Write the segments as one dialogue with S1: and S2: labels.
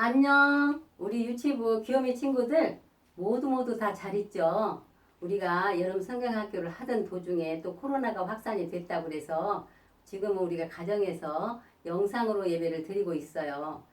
S1: 안녕. 우리 유치부 귀요미 친구들 모두 다 잘 있죠? 우리가 여름 성경학교를 하던 도중에 또 코로나가 확산이 됐다고 그래서 지금은 우리가 가정에서 영상으로 예배를 드리고 있어요.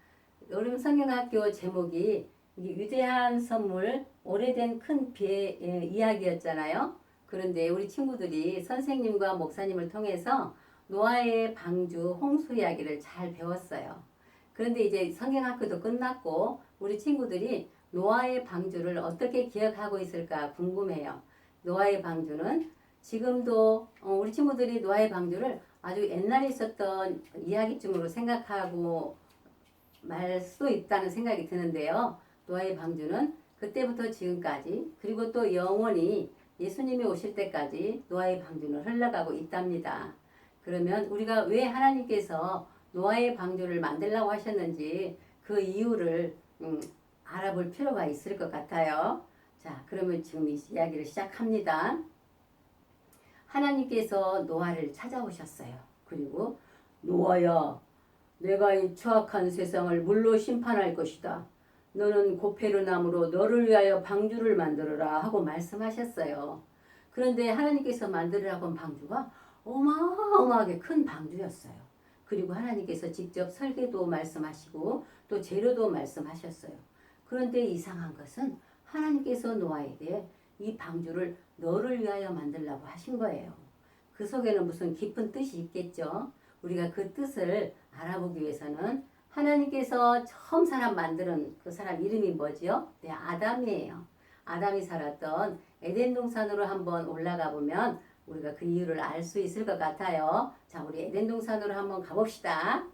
S1: 여름 성경학교 제목이 위대한 선물, 오래된 큰 비의 이야기였잖아요. 그런데 우리 친구들이 선생님과 목사님을 통해서 노아의 방주 홍수 이야기를 잘 배웠어요. 그런데 이제 성경학교도 끝났고 우리 친구들이 노아의 방주를 어떻게 기억하고 있을까 궁금해요. 노아의 방주는 지금도 우리 친구들이 노아의 방주를 아주 옛날에 있었던 이야기쯤으로 생각하고 말 수 있다는 생각이 드는데요. 노아의 방주는 그때부터 지금까지 그리고 또 영원히 예수님이 오실 때까지 노아의 방주는 흘러가고 있답니다. 그러면 우리가 왜 하나님께서 노아의 방주를 만들라고 하셨는지 그 이유를 알아볼 필요가 있을 것 같아요. 자, 그러면 지금 이 이야기를 시작합니다. 하나님께서 노아를 찾아오셨어요. 그리고 노아야, 내가 이 추악한 세상을 물로 심판할 것이다. 너는 고페르나무로 너를 위하여 방주를 만들어라 하고 말씀하셨어요. 그런데 하나님께서 만들으라고 한 방주가 어마어마하게 큰 방주였어요. 그리고 하나님께서 직접 설계도 말씀하시고 또 재료도 말씀하셨어요. 그런데 이상한 것은 하나님께서 노아에게 이 방주를 너를 위하여 만들라고 하신 거예요. 그 속에는 무슨 깊은 뜻이 있겠죠. 우리가 그 뜻을 알아보기 위해서는 하나님께서 처음 사람 만드는 그 사람 이름이 뭐지요? 네, 아담이에요. 아담이 살았던 에덴 동산으로 한번 올라가 보면 우리가 그 이유를 알 수 있을 것 같아요. 자, 우리 에덴 동산으로 한번 가봅시다.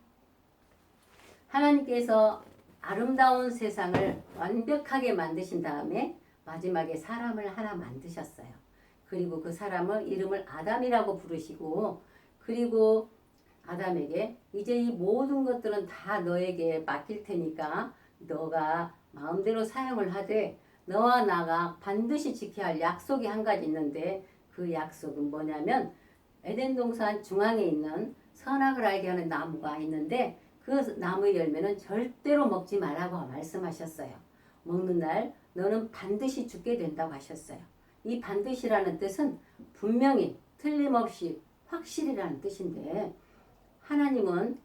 S1: 하나님께서 아름다운 세상을 완벽하게 만드신 다음에 마지막에 사람을 하나 만드셨어요. 그리고 그 사람을 이름을 아담이라고 부르시고, 그리고 아담에게 이제 이 모든 것들은 다 너에게 맡길 테니까 너가 마음대로 사용을 하되 너와 나가 반드시 지켜야 할 약속이 한 가지 있는데 그 약속은 뭐냐면 에덴 동산 중앙에 있는 선악을 알게 하는 나무가 있는데 그 나무의 열매는 절대로 먹지 말라고 말씀하셨어요. 먹는 날 너는 반드시 죽게 된다고 하셨어요. 이 반드시라는 뜻은 분명히 틀림없이 확실이라는 뜻인데 하나님은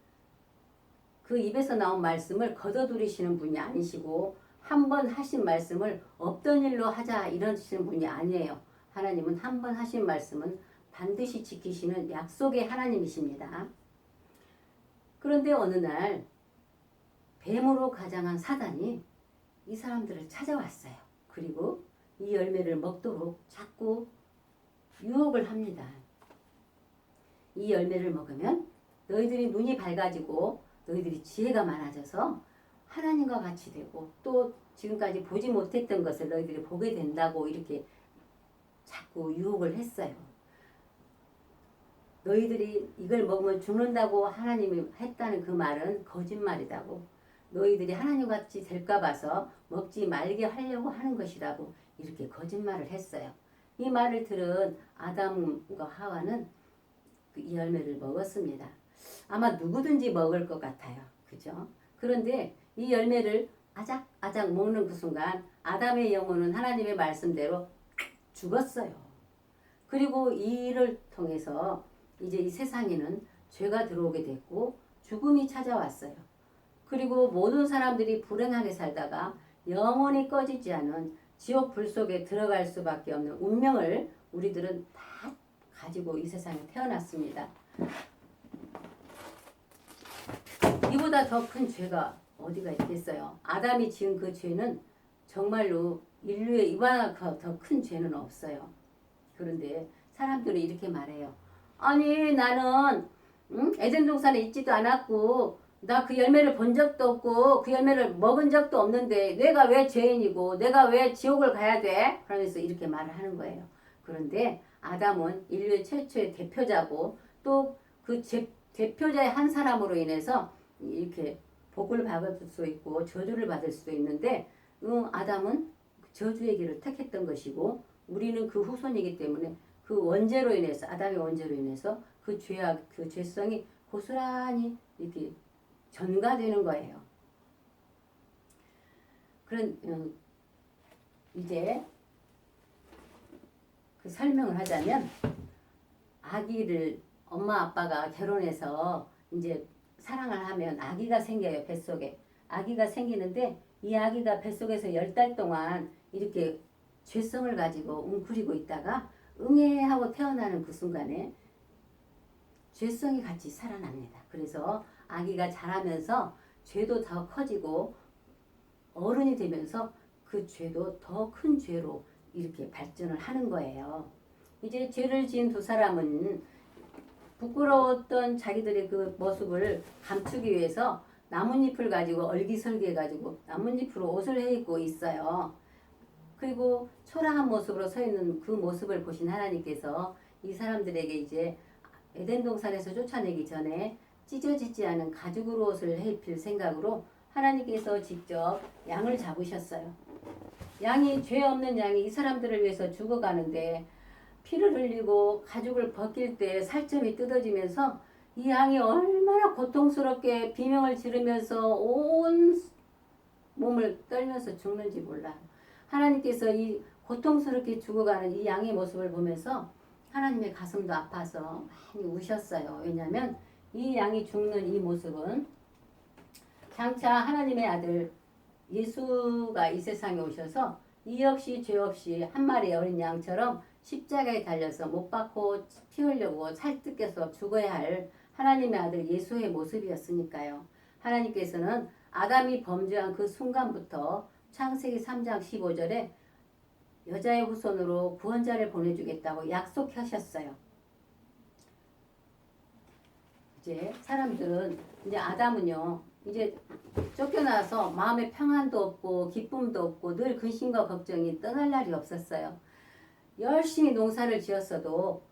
S1: 그 입에서 나온 말씀을 거둬들이시는 분이 아니시고 한 번 하신 말씀을 없던 일로 하자 이러시는 분이 아니에요. 하나님은 한 번 하신 말씀은 반드시 지키시는 약속의 하나님이십니다. 그런데 어느 날 뱀으로 가장한 사단이 이 사람들을 찾아왔어요. 그리고 이 열매를 먹도록 자꾸 유혹을 합니다. 이 열매를 먹으면 너희들이 눈이 밝아지고 너희들이 지혜가 많아져서 하나님과 같이 되고 또 지금까지 보지 못했던 것을 너희들이 보게 된다고 이렇게 자꾸 유혹을 했어요. 너희들이 이걸 먹으면 죽는다고 하나님이 했다는 그 말은 거짓말이라고, 너희들이 하나님같이 될까 봐서 먹지 말게 하려고 하는 것이라고 이렇게 거짓말을 했어요. 이 말을 들은 아담과 하와는 이 열매를 먹었습니다. 아마 누구든지 먹을 것 같아요. 그죠? 그런데 이 열매를 아작아작 먹는 그 순간 아담의 영혼은 하나님의 말씀대로 죽었어요. 그리고 이 일을 통해서 이제 이 세상에는 죄가 들어오게 됐고 죽음이 찾아왔어요. 그리고 모든 사람들이 불행하게 살다가 영원히 꺼지지 않은 지옥 불 속에 들어갈 수밖에 없는 운명을 우리들은 다 가지고 이 세상에 태어났습니다. 이보다 더 큰 죄가 어디가 있겠어요? 아담이 지은 그 죄는 정말로 인류에 이보다 더 큰 죄는 없어요. 그런데 사람들이 이렇게 말해요. 아니 나는 에덴 동산에 있지도 않았고 나 그 열매를 본 적도 없고 그 열매를 먹은 적도 없는데 내가 왜 죄인이고 내가 왜 지옥을 가야 돼? 그러면서 이렇게 말을 하는 거예요. 그런데 아담은 인류의 최초의 대표자고 또 그 대표자의 한 사람으로 인해서 이렇게 복을 받을 수 있고 저주를 받을 수도 있는데 아담은 저주의 길을 택했던 것이고 우리는 그 후손이기 때문에 그 원죄로 인해서 아담의 원죄로 인해서 그 죄악 그 죄성이 고스란히 이렇게 전가되는 거예요. 그런 이제 그 설명을 하자면 아기를 엄마 아빠가 결혼해서 이제 사랑을 하면 아기가 생겨요. 뱃속에 아기가 생기는데 이 아기가 뱃속에서 10달 동안 이렇게 죄성을 가지고 웅크리고 있다가 응애하고 태어나는 그 순간에 죄성이 같이 살아납니다. 그래서 아기가 자라면서 죄도 더 커지고 어른이 되면서 그 죄도 더 큰 죄로 이렇게 발전을 하는 거예요. 이제 죄를 지은 두 사람은 부끄러웠던 자기들의 그 모습을 감추기 위해서 나뭇잎을 가지고 얼기설기 해가지고 나뭇잎으로 옷을 해 입고 있어요. 그리고 초라한 모습으로 서 있는 그 모습을 보신 하나님께서 이 사람들에게 이제 에덴 동산에서 쫓아내기 전에 찢어지지 않은 가죽으로 옷을 해 입힐 생각으로 하나님께서 직접 양을 잡으셨어요. 양이 죄 없는 양이 이 사람들을 위해서 죽어가는데 피를 흘리고 가죽을 벗길 때 살점이 뜯어지면서 이 양이 얼마나 고통스럽게 비명을 지르면서 온 몸을 떨면서 죽는지 몰라요. 하나님께서 이 고통스럽게 죽어가는 이 양의 모습을 보면서 하나님의 가슴도 아파서 많이 우셨어요. 왜냐하면 이 양이 죽는 이 모습은 장차 하나님의 아들 예수가 이 세상에 오셔서 이 역시 죄 없이 한 마리의 어린 양처럼 십자가에 달려서 못 박고 피 흘려고 살 뜯겨서 죽어야 할 하나님의 아들 예수의 모습이었으니까요. 하나님께서는 아담이 범죄한 그 순간부터 창세기 3장 15절에 여자의 후손으로 구원자를 보내주겠다고 약속하셨어요. 이제 사람들은 이제 아담은요 이제 쫓겨나서 마음에 평안도 없고 기쁨도 없고 늘 근심과 걱정이 떠날 날이 없었어요. 열심히 농사를 지었어도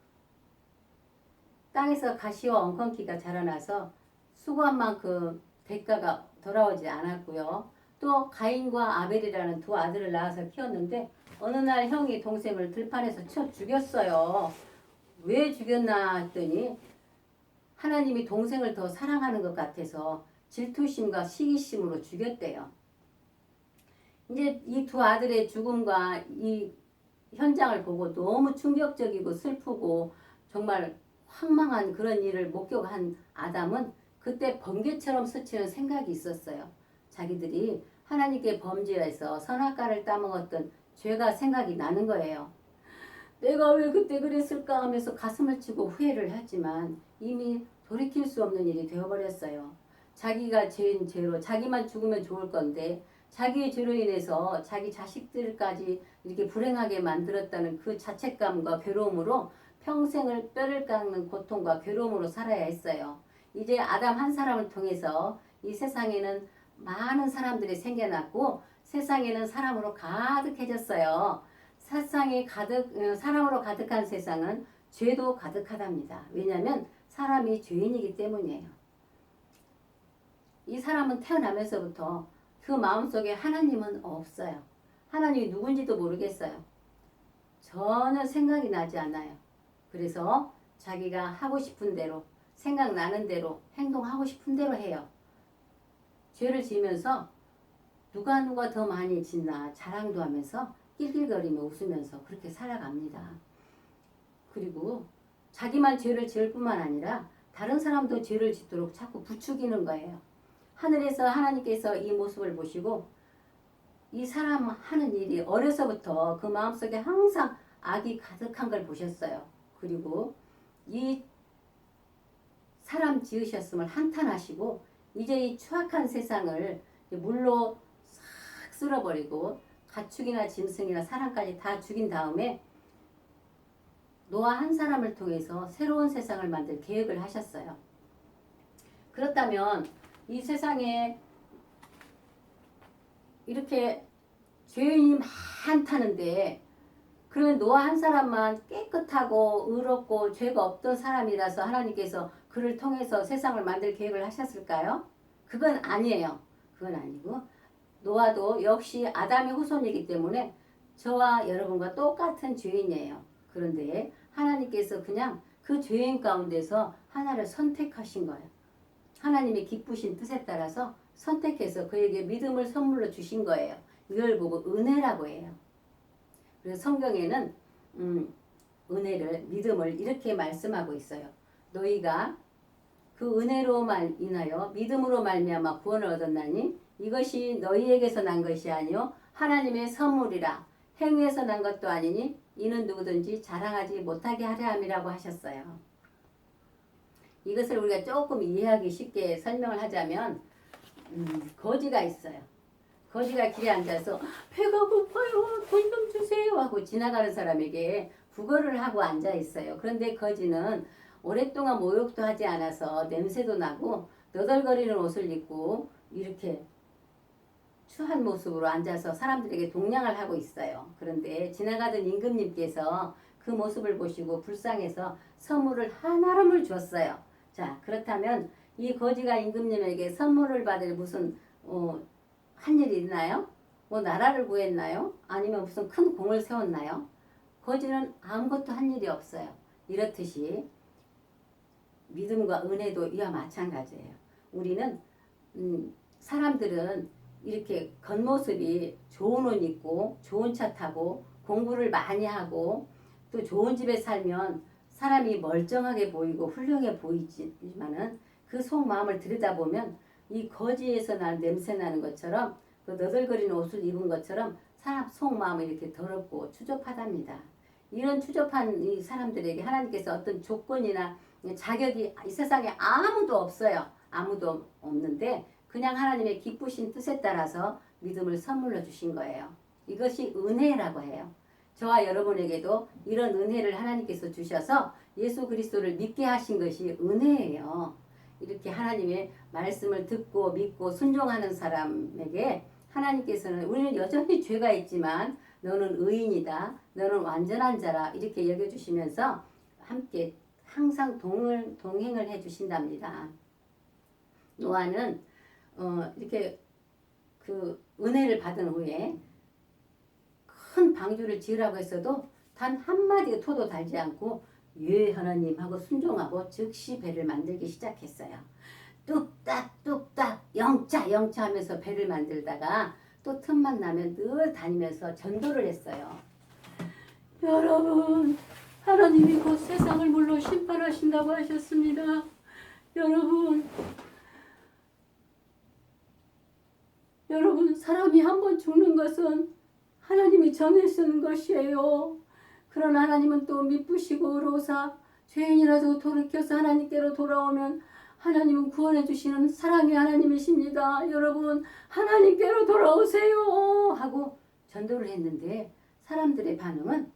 S1: 땅에서 가시와 엉겅퀴가 자라나서 수고한 만큼 대가가 돌아오지 않았고요. 또 가인과 아벨이라는 두 아들을 낳아서 키웠는데 어느 날 형이 동생을 들판에서 쳐 죽였어요. 왜 죽였나 했더니 하나님이 동생을 더 사랑하는 것 같아서 질투심과 시기심으로 죽였대요. 이제 이 두 아들의 죽음과 이 현장을 보고 너무 충격적이고 슬프고 정말 황망한 그런 일을 목격한 아담은 그때 번개처럼 스치는 생각이 있었어요. 자기들이 하나님께 범죄해서 선악과를 따먹었던 죄가 생각이 나는 거예요. 내가 왜 그때 그랬을까 하면서 가슴을 치고 후회를 했지만 이미 돌이킬 수 없는 일이 되어버렸어요. 자기가 죄인 죄로 자기만 죽으면 좋을 건데 자기의 죄로 인해서 자기 자식들까지 이렇게 불행하게 만들었다는 그 자책감과 괴로움으로 평생을 뼈를 깎는 고통과 괴로움으로 살아야 했어요. 이제 아담 한 사람을 통해서 이 세상에는 많은 사람들이 생겨났고 세상에는 사람으로 가득해졌어요. 세상이 사람으로 가득한 세상은 죄도 가득하답니다. 왜냐하면 사람이 죄인이기 때문이에요. 이 사람은 태어나면서부터 그 마음속에 하나님은 없어요. 하나님이 누군지도 모르겠어요. 전혀 생각이 나지 않아요. 그래서 자기가 하고 싶은 대로 생각나는 대로 행동하고 싶은 대로 해요. 죄를 지으면서 누가 더 많이 짓나 자랑도 하면서 낄낄거리며 웃으면서 그렇게 살아갑니다. 그리고 자기만 죄를 지을 뿐만 아니라 다른 사람도 죄를 짓도록 자꾸 부추기는 거예요. 하늘에서 하나님께서 이 모습을 보시고 이 사람 하는 일이 어려서부터 그 마음속에 항상 악이 가득한 걸 보셨어요. 그리고 이 사람 지으셨음을 한탄하시고 이제 이 추악한 세상을 물로 싹 쓸어버리고 가축이나 짐승이나 사람까지 다 죽인 다음에 노아 한 사람을 통해서 새로운 세상을 만들 계획을 하셨어요. 그렇다면 이 세상에 이렇게 죄인이 많다는데 그러면 노아 한 사람만 깨끗하고 의롭고 죄가 없던 사람이라서 하나님께서 그를 통해서 세상을 만들 계획을 하셨을까요? 그건 아니에요. 그건 아니고 노아도 역시 아담의 후손이기 때문에 저와 여러분과 똑같은 죄인이에요. 그런데 하나님께서 그냥 그 죄인 가운데서 하나를 선택하신 거예요. 하나님의 기쁘신 뜻에 따라서 선택해서 그에게 믿음을 선물로 주신 거예요. 이걸 보고 은혜라고 해요. 그래서 성경에는 은혜를, 믿음을 이렇게 말씀하고 있어요. 너희가 그 은혜로 인하여 믿음으로 말미암아 구원을 얻었나니 이것이 너희에게서 난 것이 아니요 하나님의 선물이라. 행위에서 난 것도 아니니 이는 누구든지 자랑하지 못하게 하려 함이라고 하셨어요. 이것을 우리가 조금 이해하기 쉽게 설명을 하자면 거지가 있어요. 거지가 길에 앉아서 배가 고파요, 돈 좀 주세요 하고 지나가는 사람에게 구걸을 하고 앉아 있어요. 그런데 거지는 오랫동안 목욕도 하지 않아서 냄새도 나고 너덜거리는 옷을 입고 이렇게 추한 모습으로 앉아서 사람들에게 동냥을 하고 있어요. 그런데 지나가던 임금님께서 그 모습을 보시고 불쌍해서 선물을 한 아름을 줬어요. 자, 그렇다면 이 거지가 임금님에게 선물을 받을 무슨 한 일이 있나요? 뭐 나라를 구했나요? 아니면 무슨 큰 공을 세웠나요? 거지는 아무것도 한 일이 없어요. 이렇듯이 믿음과 은혜도 이와 마찬가지예요. 우리는 사람들은 이렇게 겉모습이 좋은 옷 입고 좋은 차 타고 공부를 많이 하고 또 좋은 집에 살면 사람이 멀쩡하게 보이고 훌륭해 보이지만은 그 속마음을 들여다보면 이 거지에서 난 냄새 나는 것처럼 그 너덜거리는 옷을 입은 것처럼 사람 속마음이 이렇게 더럽고 추접하답니다. 이런 추접한 이 사람들에게 하나님께서 어떤 조건이나 자격이 이 세상에 아무도 없어요. 아무도 없는데 그냥 하나님의 기쁘신 뜻에 따라서 믿음을 선물로 주신 거예요. 이것이 은혜라고 해요. 저와 여러분에게도 이런 은혜를 하나님께서 주셔서 예수 그리스도를 믿게 하신 것이 은혜예요. 이렇게 하나님의 말씀을 듣고 믿고 순종하는 사람에게 하나님께서는 우리는 여전히 죄가 있지만 너는 의인이다, 너는 완전한 자라 이렇게 여겨주시면서 함께 항상 동행을 해주신답니다. 노아는 이렇게 그 은혜를 받은 후에 큰 방주를 지으라고 했어도 단 한마디 토도 달지 않고 예 하나님 하고 순종하고 즉시 배를 만들기 시작했어요. 뚝딱 뚝딱 영차 영차 하면서 배를 만들다가 또 틈만 나면 늘 다니면서 전도를 했어요. 여러분, 하나님이 곧 세상을 물로 심판하신다고 하셨습니다. 여러분 사람이 한 번 죽는 것은 하나님이 정해쓰는 것이에요. 그러나 하나님은 또 미쁘시고 의로우사 죄인이라도 돌이켜서 하나님께로 돌아오면 하나님은 구원해 주시는 사랑의 하나님이십니다. 여러분 하나님께로 돌아오세요 하고 전도를 했는데 사람들의 반응은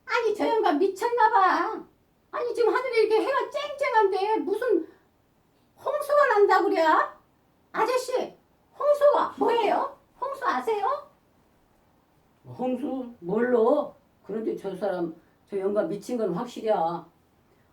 S1: 아니 저 양반 미쳤나봐. 아니 지금 하늘에 이렇게 해가 쨍쨍한데 무슨 홍수가 난다고 그래? 아저씨 홍수가 뭐예요? 홍수 아세요? 홍수 뭘로? 그런데 저 사람 저 양반 미친 건 확실이야.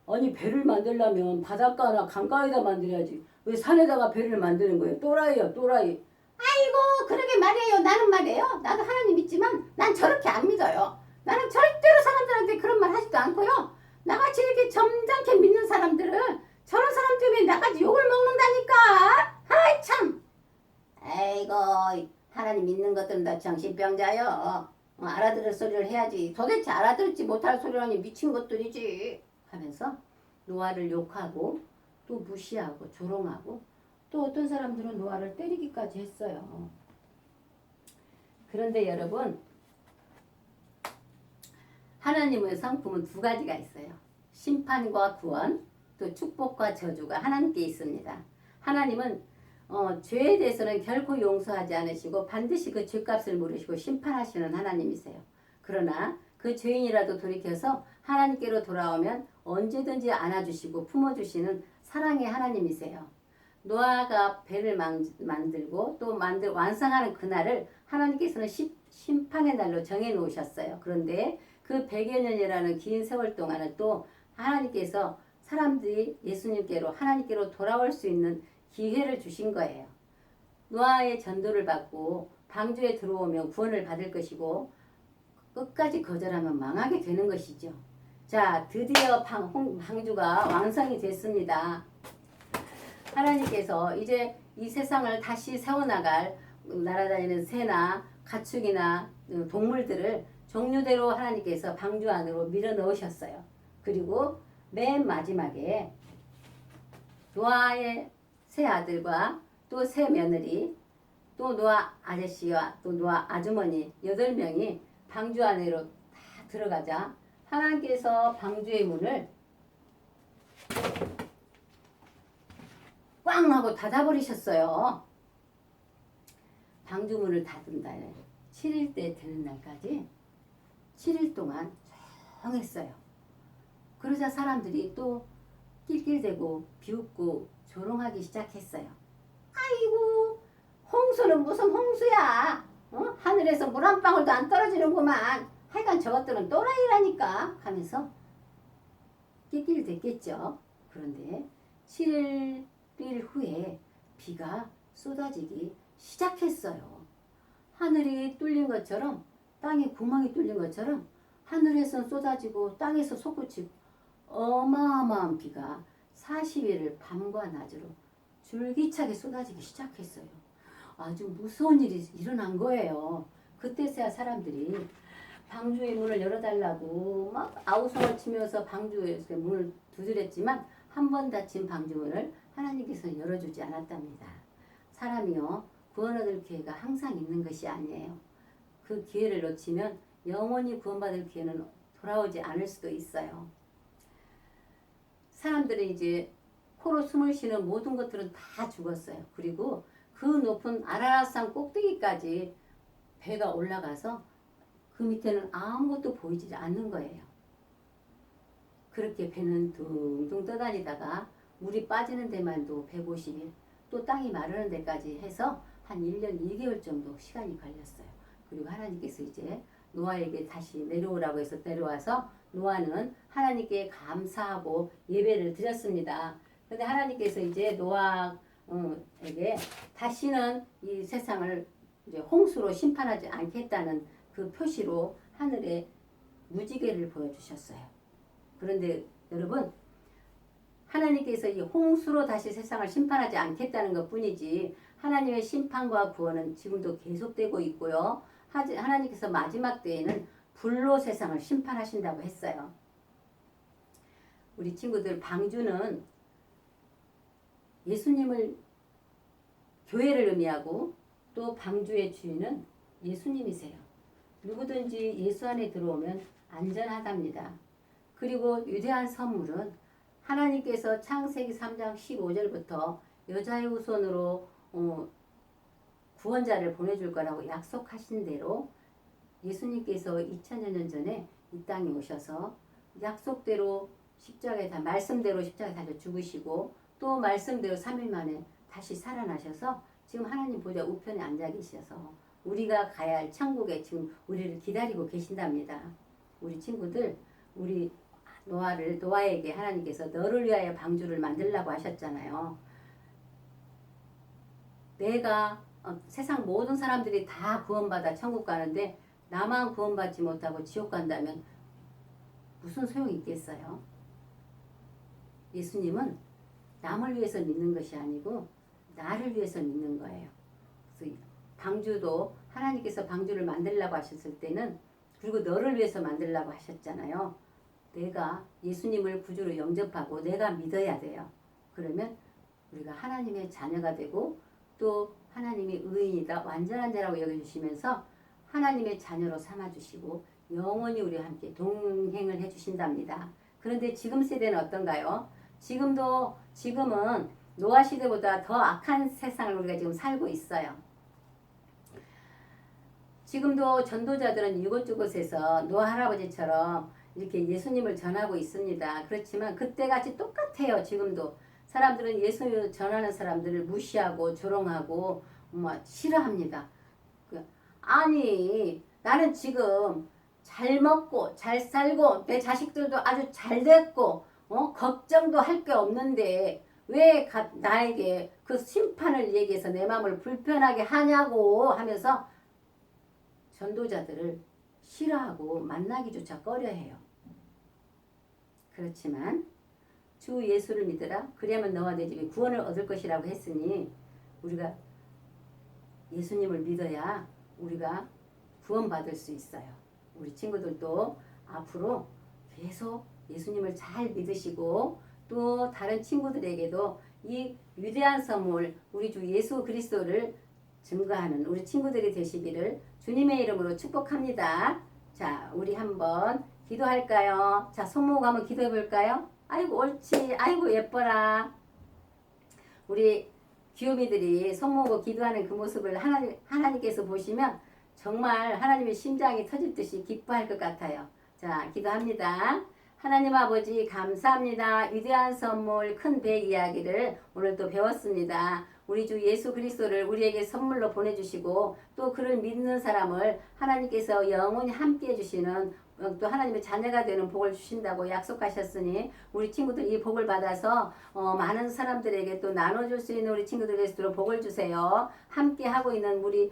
S1: 아니 배를 만들려면 바닷가나 강가에다 만들어야지 왜 산에다가 배를 만드는 거예요? 또라이야 또라이. 아이고 그러게 말이에요. 나는 말이에요. 나도 하나님 믿지만 난 저렇게 안 믿어요. 나는 절대로 사람들한테 그런 말 하지도 않고요. 나같이 이렇게 점잖게 믿는 사람들은 저런 사람 때문에 나같이 욕을 먹는다니까. 아이 참. 아이고 하나님 믿는 것들은 다 정신병자요. 알아들을 소리를 해야지. 도대체 알아들지 못할 소리라니 미친 것들이지 하면서 노아를 욕하고 또 무시하고 조롱하고 또 어떤 사람들은 노아를 때리기까지 했어요. 그런데 여러분 하나님의 성품은 두 가지가 있어요. 심판과 구원, 또 축복과 저주가 하나님께 있습니다. 하나님은 죄에 대해서는 결코 용서하지 않으시고 반드시 그 죄값을 물으시고 심판하시는 하나님이세요. 그러나 그 죄인이라도 돌이켜서 하나님께로 돌아오면 언제든지 안아주시고 품어주시는 사랑의 하나님이세요. 노아가 배를 만들고 또 완성하는 그날을 하나님께서는 심판의 날로 정해놓으셨어요. 그런데 그 100여 년이라는 긴 세월 동안은 또 하나님께서 사람들이 예수님께로 하나님께로 돌아올 수 있는 기회를 주신 거예요. 노아의 전도를 받고 방주에 들어오면 구원을 받을 것이고 끝까지 거절하면 망하게 되는 것이죠. 자, 드디어 방주가 완성이 됐습니다. 하나님께서 이제 이 세상을 다시 세워나갈 날아다니는 새나 가축이나 동물들을 종류대로 하나님께서 방주 안으로 밀어 넣으셨어요. 그리고 맨 마지막에 노아의 세 아들과 또 세 며느리, 또 노아 아저씨와 또 노아 아주머니 8명이 방주 안으로 다 들어가자 하나님께서 방주의 문을 꽝 하고 닫아버리셨어요. 방주 문을 닫은 날 7일 때 되는 날까지 7일 동안 조용했어요. 그러자 사람들이 또 낄낄대고 비웃고 조롱하기 시작했어요. 아이고, 홍수는 무슨 홍수야. 하늘에서 물 한 방울도 안 떨어지는구만. 하여간 저것들은 또라이라니까 하면서 낄낄댔겠죠. 그런데 7일 후에 비가 쏟아지기 시작했어요. 하늘이 뚫린 것처럼, 땅에 구멍이 뚫린 것처럼 하늘에서 쏟아지고 땅에서 솟구치고 어마어마한 비가 40일을 밤과 낮으로 줄기차게 쏟아지기 시작했어요. 아주 무서운 일이 일어난 거예요. 그때서야 사람들이 방주의 문을 열어달라고 막 아우성을 치면서 방주의 문을 두드렸지만 한 번 닫힌 방주문을 하나님께서 열어주지 않았답니다. 사람이요, 구원 얻을 기회가 항상 있는 것이 아니에요. 그 기회를 놓치면 영원히 구원받을 기회는 돌아오지 않을 수도 있어요. 사람들이 이제 코로 숨을 쉬는 모든 것들은 다 죽었어요. 그리고 그 높은 아라랏산 꼭대기까지 배가 올라가서 그 밑에는 아무것도 보이지 않는 거예요. 그렇게 배는 둥둥 떠다니다가 물이 빠지는 데만도 150일, 또 땅이 마르는 데까지 해서 한 1년 2개월 정도 시간이 걸렸어요. 그리고 하나님께서 이제 노아에게 다시 내려오라고 해서 내려와서 노아는 하나님께 감사하고 예배를 드렸습니다. 그런데 하나님께서 이제 노아에게 다시는 이 세상을 이제 홍수로 심판하지 않겠다는 그 표시로 하늘에 무지개를 보여주셨어요. 그런데 여러분, 하나님께서 이 홍수로 다시 세상을 심판하지 않겠다는 것 뿐이지 하나님의 심판과 구원은 지금도 계속되고 있고요. 하나님께서 마지막 때에는 불로 세상을 심판하신다고 했어요. 우리 친구들, 방주는 예수님을, 교회를 의미하고 또 방주의 주인은 예수님이세요. 누구든지 예수 안에 들어오면 안전하답니다. 그리고 위대한 선물은 하나님께서 창세기 3장 15절부터 여자의 후손으로 구원자를 보내줄 거라고 약속하신 대로 예수님께서 2000여 년 전에 이 땅에 오셔서 약속대로 십자가에 말씀대로 십자가에 달려 죽으시고 또 말씀대로 3일 만에 다시 살아나셔서 지금 하나님 보좌 우편에 앉아 계셔서 우리가 가야 할 천국에 지금 우리를 기다리고 계신답니다. 우리 친구들, 우리 노아에게 하나님께서 너를 위하여 방주를 만들라고 하셨잖아요. 내가 세상 모든 사람들이 다 구원받아 천국 가는데 나만 구원받지 못하고 지옥 간다면 무슨 소용이 있겠어요? 예수님은 남을 위해서 믿는 것이 아니고 나를 위해서 믿는 거예요. 그래서 방주도 하나님께서 방주를 만들라고 하셨을 때는, 그리고 너를 위해서 만들라고 하셨잖아요. 내가 예수님을 구주로 영접하고 내가 믿어야 돼요. 그러면 우리가 하나님의 자녀가 되고 또 하나님이 의인이다, 완전한 자라고 여겨주시면서 하나님의 자녀로 삼아주시고 영원히 우리와 함께 동행을 해주신답니다. 그런데 지금 세대는 어떤가요? 지금은 노아 시대보다 더 악한 세상을 우리가 지금 살고 있어요. 지금도 전도자들은 이곳저곳에서 노아 할아버지처럼 이렇게 예수님을 전하고 있습니다. 그렇지만 그때같이 똑같아요. 지금도 사람들은 예수 전하는 사람들을 무시하고 조롱하고 싫어합니다. 아니, 나는 지금 잘 먹고 잘 살고 내 자식들도 아주 잘 됐고 걱정도 할 게 없는데 왜 나에게 그 심판을 얘기해서 내 마음을 불편하게 하냐고 하면서 전도자들을 싫어하고 만나기조차 꺼려해요. 그렇지만 주 예수를 믿으라, 그리하면 너와 내 집이 구원을 얻을 것이라고 했으니 우리가 예수님을 믿어야 우리가 구원받을 수 있어요. 우리 친구들도 앞으로 계속 예수님을 잘 믿으시고 또 다른 친구들에게도 이 위대한 선물 우리 주 예수 그리스도를 증거하는 우리 친구들이 되시기를 주님의 이름으로 축복합니다. 자, 우리 한번 기도할까요? 자, 손 모으고 한번 기도해 볼까요? 아이고 옳지. 아이고 예뻐라. 우리 귀요미들이 손 모으고 기도하는 그 모습을 하나님께서 보시면 정말 하나님의 심장이 터질 듯이 기뻐할 것 같아요. 자, 기도합니다. 하나님 아버지 감사합니다. 위대한 선물 큰 배 이야기를 오늘 또 배웠습니다. 우리 주 예수 그리스도를 우리에게 선물로 보내주시고 또 그를 믿는 사람을 하나님께서 영원히 함께 해주시는 또 하나님의 자녀가 되는 복을 주신다고 약속하셨으니 우리 친구들 이 복을 받아서 많은 사람들에게 또 나눠줄 수 있는 우리 친구들 되시도록 복을 주세요. 함께 하고 있는 우리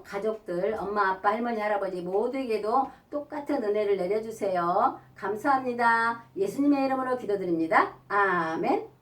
S1: 가족들 엄마 아빠 할머니 할아버지 모두에게도 똑같은 은혜를 내려주세요. 감사합니다. 예수님의 이름으로 기도드립니다. 아멘.